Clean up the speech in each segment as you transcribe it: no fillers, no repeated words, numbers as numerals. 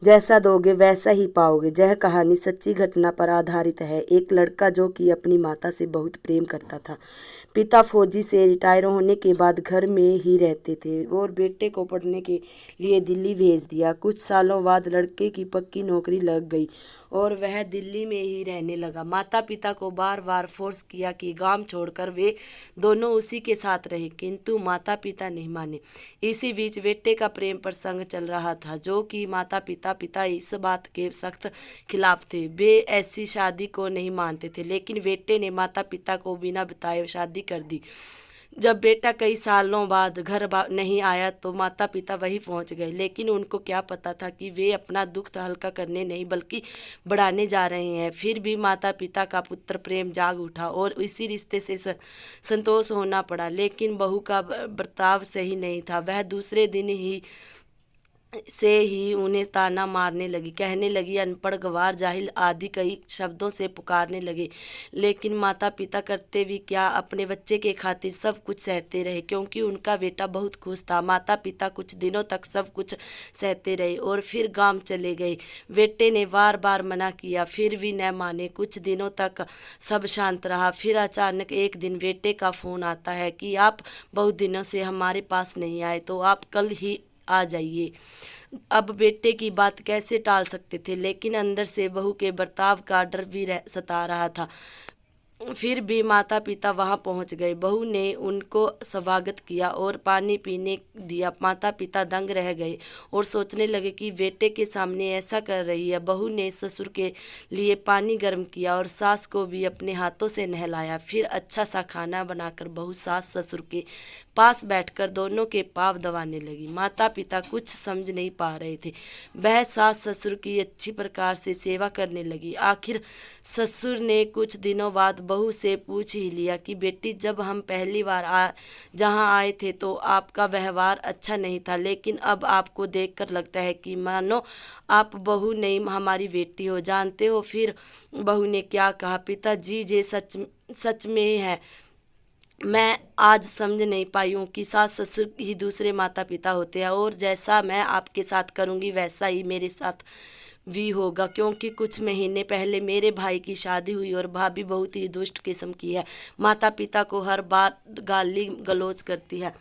जैसा दोगे वैसा ही पाओगे। यह कहानी सच्ची घटना पर आधारित है। एक लड़का जो कि अपनी माता से बहुत प्रेम करता था। पिता फौजी से रिटायर होने के बाद घर में ही रहते थे और बेटे को पढ़ने के लिए दिल्ली भेज दिया। कुछ सालों बाद लड़के की पक्की नौकरी लग गई और वह दिल्ली में ही रहने लगा। माता पिता को बार बार फोर्स किया कि गांव छोड़कर वे दोनों उसी के साथ रहे, किंतु माता पिता नहीं माने। इसी बीच बेटे का प्रेम प्रसंग चल रहा था, जो कि माता पिता इस बात के सख्त खिलाफ थे। वे ऐसी शादी को नहीं मानते थे, लेकिन बेटे ने माता पिता को बिना बताए शादी कर दी। जब बेटा कई सालों बाद घर नहीं आया तो माता पिता वहीं पहुंच गए, लेकिन उनको क्या पता था कि वे अपना दुख हल्का करने नहीं बल्कि बढ़ाने जा रहे हैं। फिर भी माता पिता का पुत्र प्रेम जाग उठा और इसी रिश्ते से संतोष होना पड़ा। लेकिन बहू का बर्ताव सही नहीं था। वह दूसरे दिन ही उन्हें ताना मारने लगी, कहने लगी अनपढ़, गंवार, जाहिल आदि कई शब्दों से पुकारने लगे। लेकिन माता पिता करते भी क्या, अपने बच्चे के खातिर सब कुछ सहते रहे, क्योंकि उनका बेटा बहुत खुश था। माता पिता कुछ दिनों तक सब कुछ सहते रहे और फिर गांव चले गए। बेटे ने बार बार मना किया, फिर भी न माने। कुछ दिनों तक सब शांत रहा। फिर अचानक एक दिन बेटे का फोन आता है कि आप बहुत दिनों से हमारे पास नहीं आए, तो आप कल ही आ जाइए। अब बेटे की बात कैसे टाल सकते थे, लेकिन अंदर से बहू के बर्ताव का डर भी सता रहा था। फिर भी माता पिता वहां पहुंच गए। बहू ने उनको स्वागत किया और पानी पीने दिया। माता पिता दंग रह गए और सोचने लगे कि बेटे के सामने ऐसा कर रही है। बहू ने ससुर के लिए पानी गर्म किया और सास को भी अपने हाथों से नहलाया। फिर अच्छा सा खाना बनाकर बहू सास ससुर के पास बैठकर दोनों के पाँव दबाने लगी। माता पिता कुछ समझ नहीं पा रहे थे। वह सास ससुर की अच्छी प्रकार से सेवा करने लगी। आखिर ससुर ने कुछ दिनों बाद बहू से पूछ ही लिया कि बेटी, जब हम पहली बार जहाँ आए थे तो आपका व्यवहार अच्छा नहीं था, लेकिन अब आपको देखकर लगता है कि मानो आप बहू नहीं हमारी बेटी हो। जानते हो फिर बहू ने क्या कहा? पिताजी, ये सच में है। मैं आज समझ नहीं पाई हूँ कि सास ससुर ही दूसरे माता पिता होते हैं, और जैसा मैं आपके साथ करूँगी वैसा ही मेरे साथ भी होगा, क्योंकि कुछ महीने पहले मेरे भाई की शादी हुई और भाभी बहुत ही दुष्ट किस्म की है। माता पिता को हर बार गाली गलौज करती है।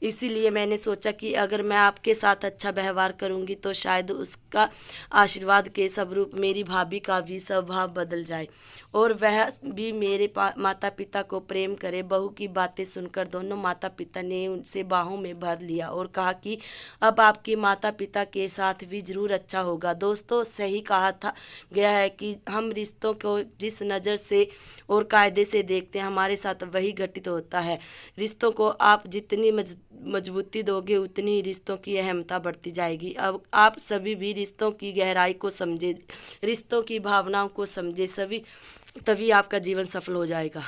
इसीलिए मैंने सोचा कि अगर मैं आपके साथ अच्छा व्यवहार करूंगी तो शायद उसका आशीर्वाद के स्वरूप मेरी भाभी का भी स्वभाव बदल जाए और वह भी मेरे माता पिता को प्रेम करे। बहू की बातें सुनकर दोनों माता पिता ने उनसे बाहों में भर लिया और कहा कि अब आपके माता पिता के साथ भी जरूर अच्छा होगा। दोस्तों, सही कहा था गया है कि हम रिश्तों को जिस नज़र से और कायदे से देखते हैं, हमारे साथ वही घटित होता है। रिश्तों को आप जितनी मजबूती दोगे, उतनी ही रिश्तों की अहमता बढ़ती जाएगी। अब आप सभी भी रिश्तों की गहराई को समझे, रिश्तों की भावनाओं को समझे, तभी आपका जीवन सफल हो जाएगा।